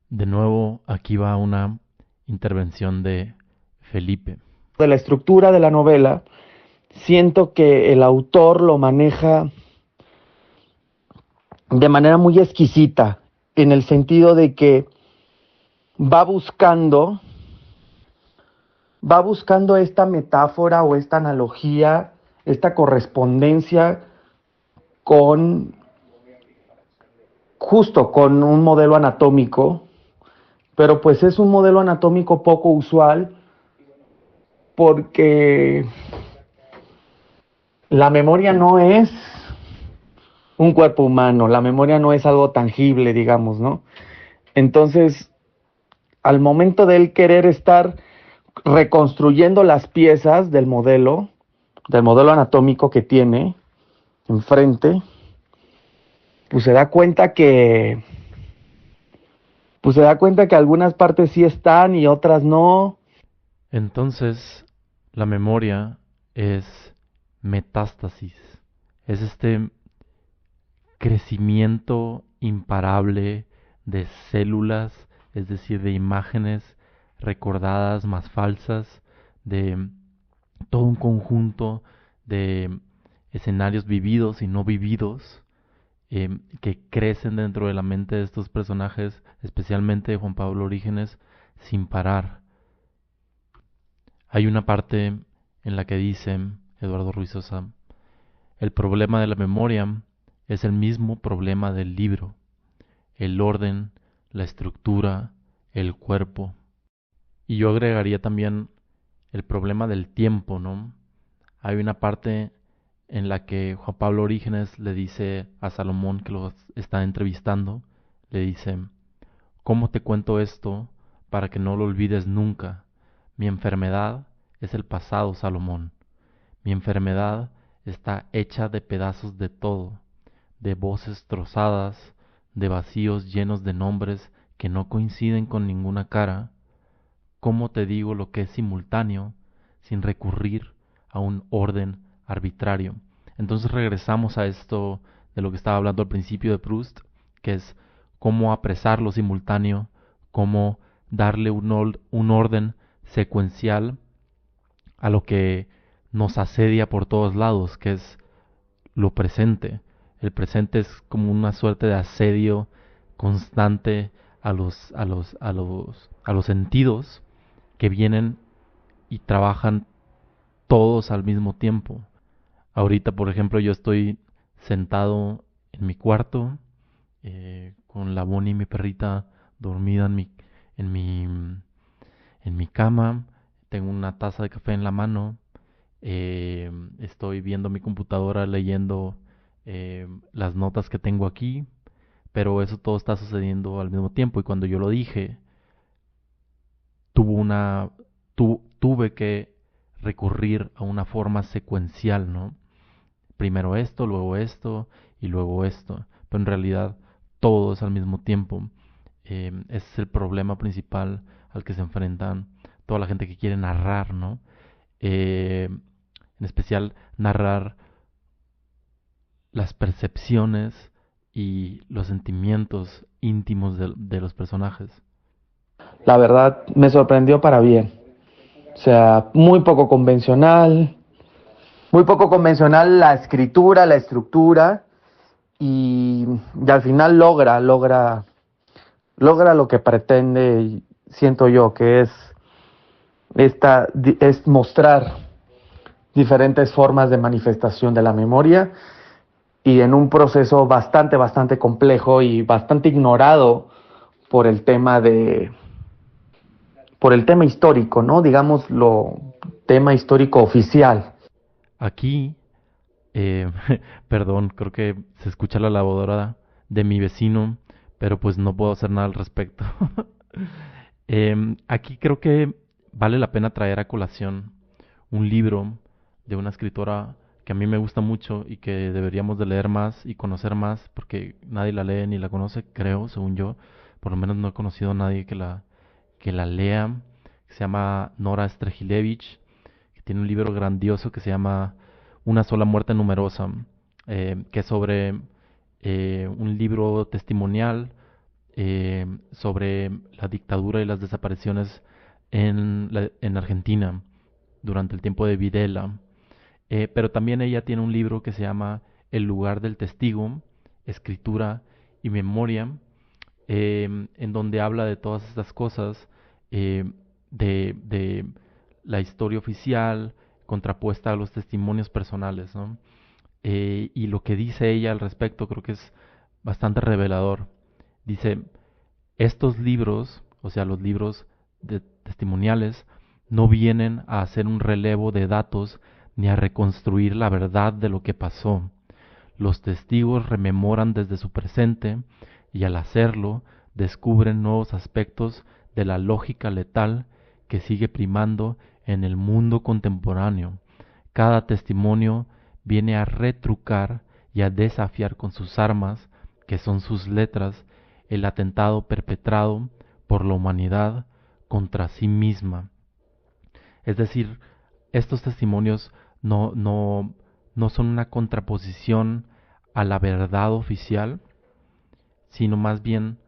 De nuevo, aquí va una intervención de Felipe. De la estructura de la novela, siento que el autor lo maneja de manera muy exquisita, en el sentido de que va buscando esta metáfora o esta analogía, esta correspondencia con un modelo anatómico, pero pues es un modelo anatómico poco usual porque la memoria no es un cuerpo humano, la memoria no es algo tangible, digamos, ¿no? Entonces, al momento de él querer estar reconstruyendo las piezas del modelo anatómico que tiene enfrente, pues se da cuenta que algunas partes sí están y otras no. Entonces, la memoria es metástasis, es este crecimiento imparable de células, es decir, de imágenes recordadas más falsas, de todo un conjunto de escenarios vividos y no vividos, que crecen dentro de la mente de estos personajes, especialmente de Juan Pablo Orígenes, sin parar. Hay una parte en la que dice Eduardo Ruiz Sosa, el problema de la memoria es el mismo problema del libro, el orden, la estructura, el cuerpo. Y yo agregaría también el problema del tiempo, ¿no? Hay una parte en la que Juan Pablo Orígenes le dice a Salomón, que lo está entrevistando, le dice, ¿cómo te cuento esto para que no lo olvides nunca? Mi enfermedad es el pasado, Salomón. Mi enfermedad está hecha de pedazos de todo, de voces trozadas, de vacíos llenos de nombres que no coinciden con ninguna cara. ¿Cómo te digo lo que es simultáneo sin recurrir a un orden arbitrario? Entonces regresamos a esto de lo que estaba hablando al principio de Proust, que es cómo apresar lo simultáneo, cómo darle un orden secuencial a lo que nos asedia por todos lados, que es lo presente. El presente es como una suerte de asedio constante a los sentidos que vienen y trabajan todos al mismo tiempo. Ahorita, por ejemplo, yo estoy sentado en mi cuarto con la Bonnie, mi perrita, dormida en mi, en mi cama. Tengo una taza de café en la mano. Estoy viendo mi computadora, leyendo las notas que tengo aquí, pero eso todo está sucediendo al mismo tiempo. Y cuando yo lo dije, tuve que recurrir a una forma secuencial, ¿no? Primero esto y luego esto. Pero en realidad todo es al mismo tiempo. Ese es el problema principal al que se enfrentan toda la gente que quiere narrar, ¿no? En especial narrar las percepciones y los sentimientos íntimos de los personajes. La verdad me sorprendió para bien. O sea, muy poco convencional la escritura, la estructura y al final logra lo que pretende, siento yo, que es mostrar diferentes formas de manifestación de la memoria y en un proceso bastante complejo y bastante ignorado por el tema histórico, ¿no? Digámoslo, tema histórico oficial. Aquí, perdón, creo que se escucha la lavadora de mi vecino, pero pues no puedo hacer nada al respecto. Aquí creo que vale la pena traer a colación un libro de una escritora que a mí me gusta mucho y que deberíamos de leer más y conocer más, porque nadie la lee ni la conoce, creo, según yo. Por lo menos no he conocido a nadie que la lea. Se llama Nora Strehilevich, que tiene un libro grandioso que se llama Una sola muerte numerosa, que es sobre un libro testimonial sobre la dictadura y las desapariciones en Argentina durante el tiempo de Videla. Pero también ella tiene un libro que se llama El lugar del testigo, escritura y memoria, en donde habla de todas estas cosas, de la historia oficial contrapuesta a los testimonios personales, ¿no? Y lo que dice ella al respecto creo que es bastante revelador. Dice, estos libros, o sea, los libros testimoniales, no vienen a hacer un relevo de datos ni a reconstruir la verdad de lo que pasó. Los testigos rememoran desde su presente y al hacerlo descubren nuevos aspectos de la lógica letal que sigue primando en el mundo contemporáneo. Cada testimonio viene a retrucar y a desafiar con sus armas, que son sus letras, el atentado perpetrado por la humanidad contra sí misma. Es decir, estos testimonios no son una contraposición a la verdad oficial, sino más bien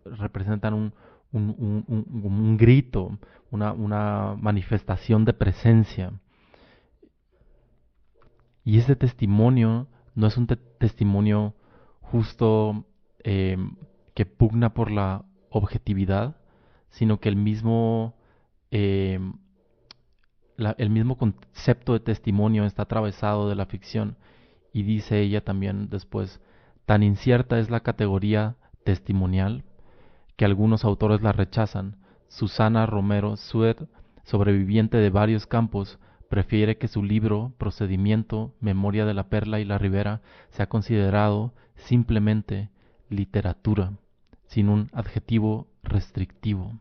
representan un grito, una manifestación de presencia. Y ese testimonio no es un testimonio justo que pugna por la objetividad, sino que eh, el mismo concepto de testimonio está atravesado de la ficción. Y dice ella también después, tan incierta es la categoría testimonial que algunos autores la rechazan. Susana Romero Sued, sobreviviente de varios campos, prefiere que su libro, Procedimiento, Memoria de la Perla y la Ribera, sea considerado simplemente literatura, sin un adjetivo restrictivo.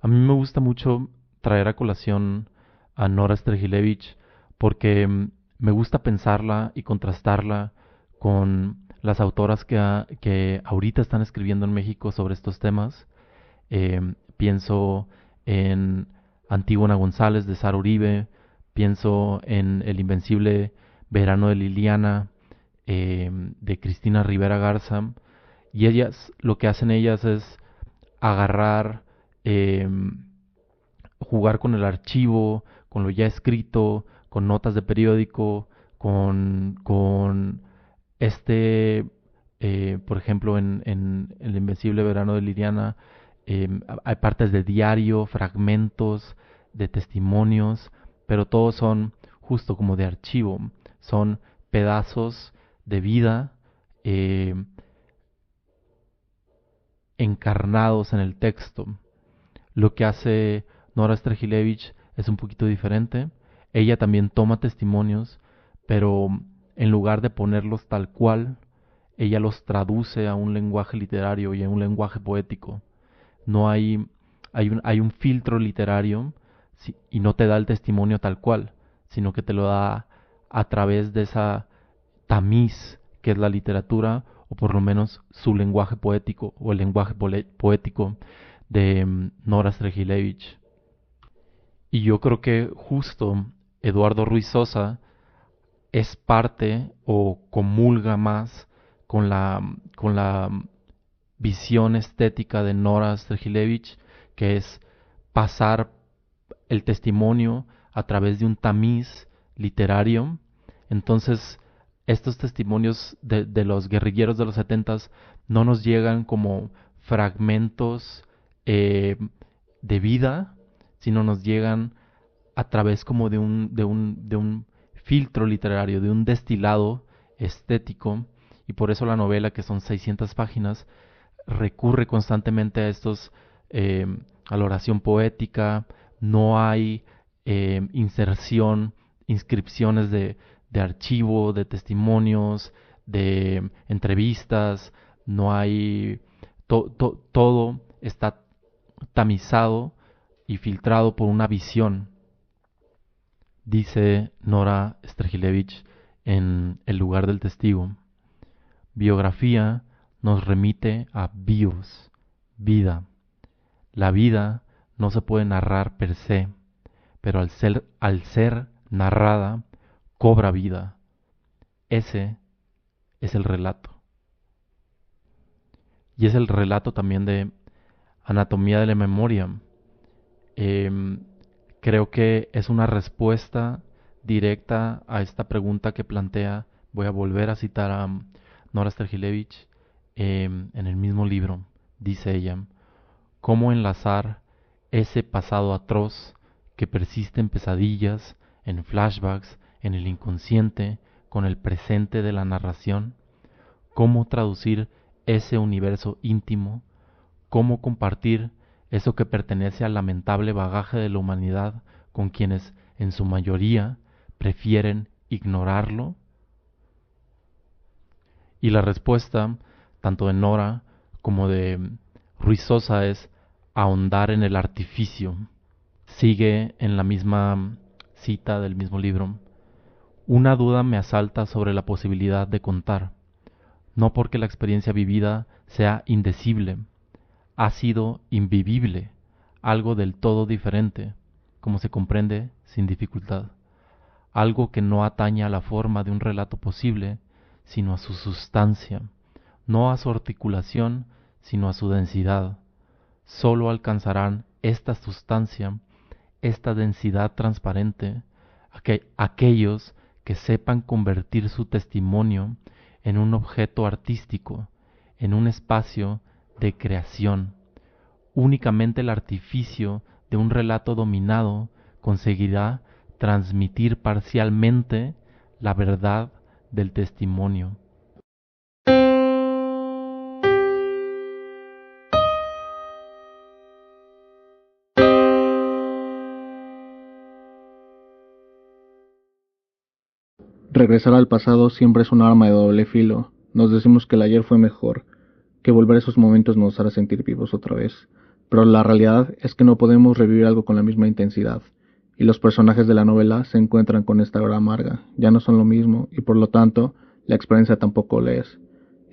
A mí me gusta mucho traer a colación a Nora Strehilevich porque me gusta pensarla y contrastarla con las autoras que ahorita están escribiendo en México sobre estos temas. Pienso en Antígona González de Sara Uribe, pienso en El Invencible Verano de Liliana de Cristina Rivera Garza, y ellas, lo que hacen ellas es agarrar, jugar con el archivo, con lo ya escrito, con notas de periódico, con por ejemplo, en El Invencible Verano de Liliana, hay partes de diario, fragmentos de testimonios, pero todos son justo como de archivo, son pedazos de vida encarnados en el texto. Lo que hace Nora Strehilevich es un poquito diferente. Ella también toma testimonios, pero en lugar de ponerlos tal cual, ella los traduce a un lenguaje literario y a un lenguaje poético. No hay un filtro literario y no te da el testimonio tal cual, sino que te lo da a través de esa tamiz que es la literatura, o por lo menos su lenguaje poético o el lenguaje poético de Nora Strehilevich. Y yo creo que justo Eduardo Ruiz Sosa es parte o comulga más con la visión estética de Nora Strehilevich, que es pasar el testimonio a través de un tamiz literario. Entonces, estos testimonios de los guerrilleros de los 70s no nos llegan como fragmentos de vida, sino nos llegan a través como de un filtro literario, de un destilado estético, y por eso la novela, que son 600 páginas, recurre constantemente a a la oración poética. No hay inscripciones de archivo, de testimonios, de entrevistas, no hay, todo está tamizado y filtrado por una visión. Dice Nora Strehilevich en El lugar del testigo: biografía nos remite a bios, vida. La vida no se puede narrar per se, pero al ser narrada, cobra vida. Ese es el relato. Y es el relato también de Anatomía de la Memoria. Creo que es una respuesta directa a esta pregunta que plantea. Voy a volver a citar a Nora Strehilevich en el mismo libro. Dice ella: ¿cómo enlazar ese pasado atroz que persiste en pesadillas, en flashbacks, en el inconsciente, con el presente de la narración? ¿Cómo traducir ese universo íntimo? ¿Cómo compartir eso que pertenece al lamentable bagaje de la humanidad con quienes, en su mayoría, prefieren ignorarlo? Y la respuesta, tanto de Nora como de Ruiz Sosa, es ahondar en el artificio. Sigue en la misma cita del mismo libro: una duda me asalta sobre la posibilidad de contar, no porque la experiencia vivida sea indecible, ha sido invivible, algo del todo diferente, como se comprende sin dificultad, algo que no atañe a la forma de un relato posible, sino a su sustancia, no a su articulación, sino a su densidad. Solo alcanzarán esta sustancia, esta densidad transparente, aquellos que sepan convertir su testimonio en un objeto artístico, en un espacio de creación, únicamente el artificio de un relato dominado conseguirá transmitir parcialmente la verdad del testimonio. Regresar al pasado siempre es un arma de doble filo. Nos decimos que el ayer fue mejor, que volver a esos momentos nos hará sentir vivos otra vez. Pero la realidad es que no podemos revivir algo con la misma intensidad. Y los personajes de la novela se encuentran con esta hora amarga. Ya no son lo mismo y por lo tanto la experiencia tampoco lo es.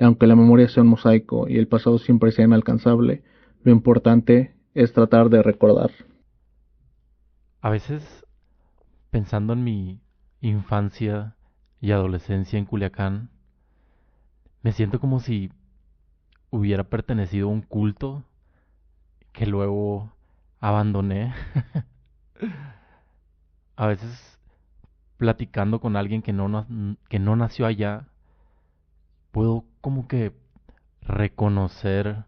Y aunque la memoria sea un mosaico y el pasado siempre sea inalcanzable, lo importante es tratar de recordar. A veces, pensando en mi infancia y adolescencia en Culiacán, me siento como si hubiera pertenecido a un culto que luego abandoné. A veces, platicando con alguien que no nació allá, puedo como que reconocer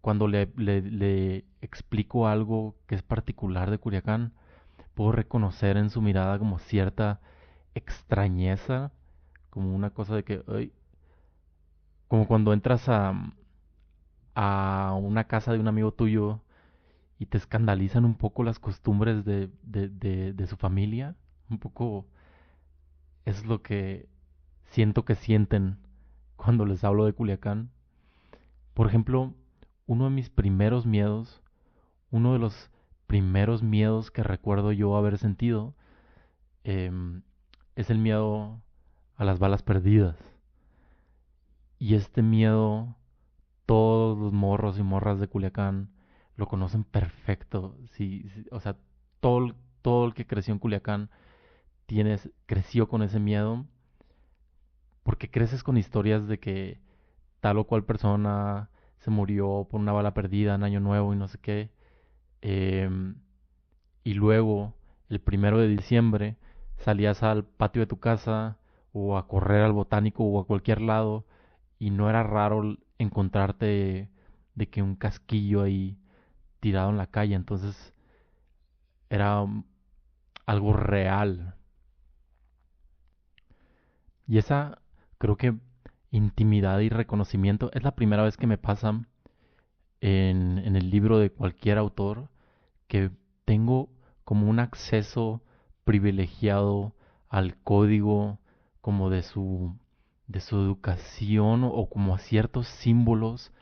cuando le explico algo que es particular de Culiacán, puedo reconocer en su mirada como cierta extrañeza, como una cosa de que, "Ay", como cuando entras a una casa de un amigo tuyo y te escandalizan un poco las costumbres de su familia, un poco es lo que siento que sienten cuando les hablo de Culiacán. Por ejemplo, uno de mis primeros miedos, uno de los primeros miedos que recuerdo yo haber sentido, em, es el miedo a las balas perdidas. Y este miedo, todos los morros y morras de Culiacán lo conocen perfecto. O sea, todo el que creció en Culiacán creció con ese miedo porque creces con historias de que tal o cual persona se murió por una bala perdida en Año Nuevo y no sé qué. Em, y luego, el 1 de diciembre, salías al patio de tu casa o a correr al botánico o a cualquier lado y no era raro encontrarte de que un casquillo ahí tirado en la calle. Entonces era algo real. Y esa, creo que intimidad y reconocimiento es la primera vez que me pasa en el libro de cualquier autor, que tengo como un acceso privilegiado al código como de su educación o como a ciertos símbolos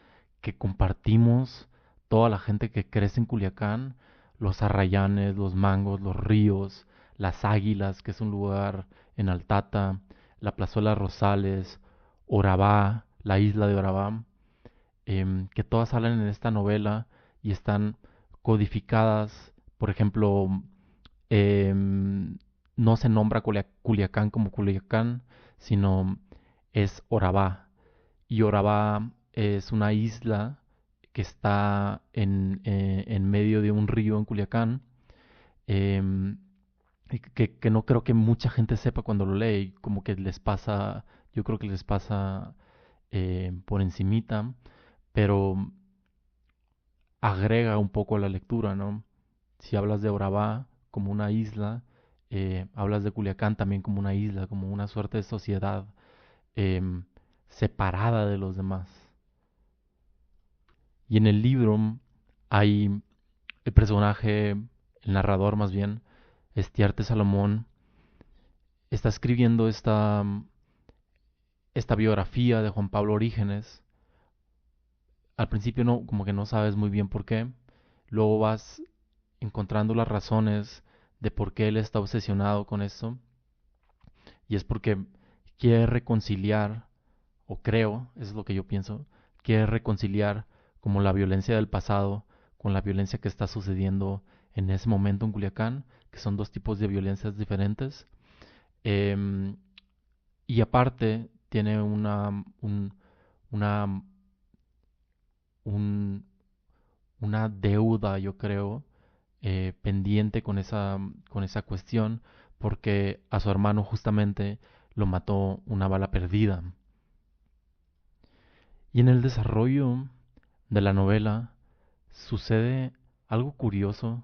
que compartimos toda la gente que crece en Culiacán, los arrayanes, los mangos, los ríos, las águilas, que es un lugar en Altata, la plazuela Rosales, Orabá, la isla de Orabá, que todas salen en esta novela y están codificadas. Por ejemplo, em, no se nombra Culiacán como Culiacán, sino es Orabá. Y Orabá es una isla que está en medio de un río en Culiacán, em, y que no creo que mucha gente sepa cuando lo lee, y como que les pasa, yo creo que les pasa por encimita, pero agrega un poco a la lectura, ¿no? Si hablas de Orabá como una isla, hablas de Culiacán también como una isla, como una suerte de sociedad em, separada de los demás. Y en el libro hay el personaje, el narrador más bien, Estiarte Salomón, está escribiendo esta biografía de Juan Pablo Orígenes. Al principio no, como que no sabes muy bien por qué. Luego vas encontrando las razones de por qué él está obsesionado con esto. Y es porque quiere reconciliar, o creo, eso es lo que yo pienso, quiere reconciliar como la violencia del pasado con la violencia que está sucediendo en ese momento en Culiacán, que son dos tipos de violencias diferentes. Em, y aparte tiene una, un- una deuda, yo creo, pendiente con esa cuestión, porque a su hermano justamente lo mató una bala perdida. Y en el desarrollo de la novela sucede algo curioso,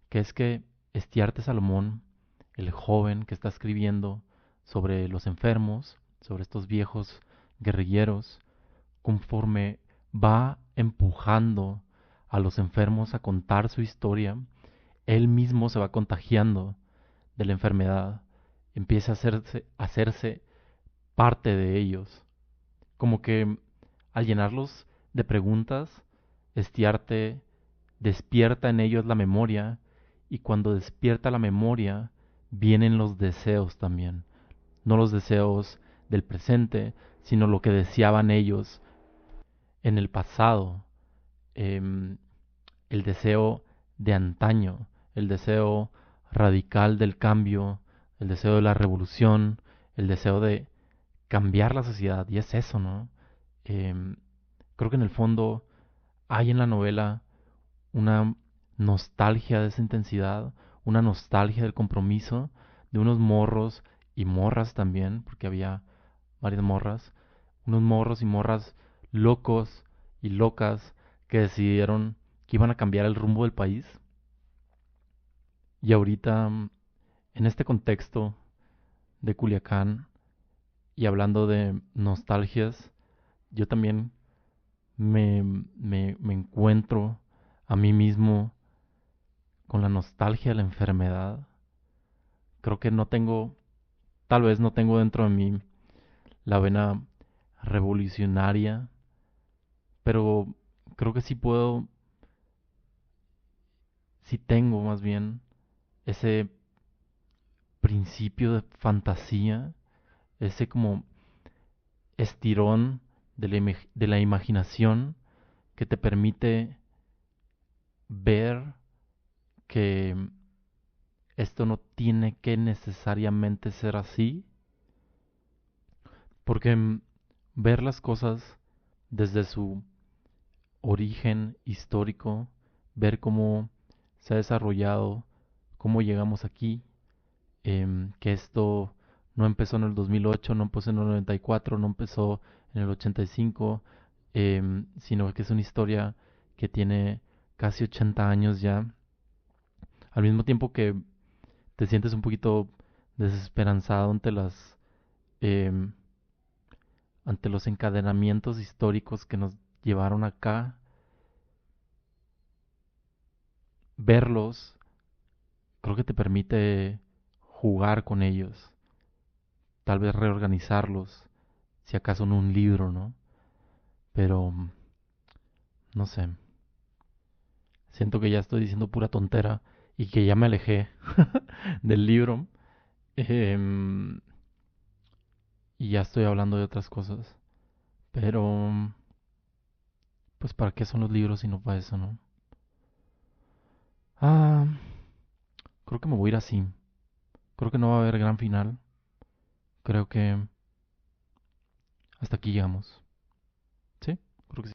que es que Estiarte Salomón, el joven que está escribiendo sobre los enfermos, sobre estos viejos guerrilleros, conforme va empujando a los enfermos a contar su historia, él mismo se va contagiando de la enfermedad, empieza a hacerse parte de ellos. Como que al llenarlos de preguntas, Estiarte despierta en ellos la memoria, y cuando despierta la memoria, vienen los deseos también. No los deseos del presente, sino lo que deseaban ellos en el pasado. em, el deseo de antaño, el deseo radical del cambio, el deseo de la revolución, el deseo de cambiar la sociedad. Y es eso, ¿no? Em, Creo que en el fondo hay en la novela una nostalgia de esa intensidad, una nostalgia del compromiso, de unos morros y morras también, porque había varias morras, unos morros y morras locos y locas que decidieron que iban a cambiar el rumbo del país. Y ahorita, en este contexto de Culiacán y hablando de nostalgias, yo también me encuentro a mí mismo con la nostalgia de la enfermedad. Creo que no tengo, tal vez no tengo dentro de mí la vena revolucionaria, pero creo que sí puedo, sí tengo más bien ese principio de fantasía, ese como estirón de la imaginación que te permite ver que esto no tiene que necesariamente ser así, porque ver las cosas desde su origen histórico, ver cómo se ha desarrollado, cómo llegamos aquí, que esto no empezó en el 2008, no empezó en el 94, no empezó en el 85, sino que es una historia que tiene casi 80 años ya, al mismo tiempo que te sientes un poquito desesperanzado em, ante los encadenamientos históricos que nos llevaron acá. Verlos creo que te permite jugar con ellos, tal vez reorganizarlos, si acaso en un libro, ¿no? Pero no sé, siento que ya estoy diciendo pura tontera y que ya me alejé del libro, em, y ya estoy hablando de otras cosas. Pero pues ¿para qué son los libros si no para eso, no? Ah, creo que me voy a ir así. Creo que no va a haber gran final. Creo que hasta aquí llegamos. ¿Sí? Creo que sí.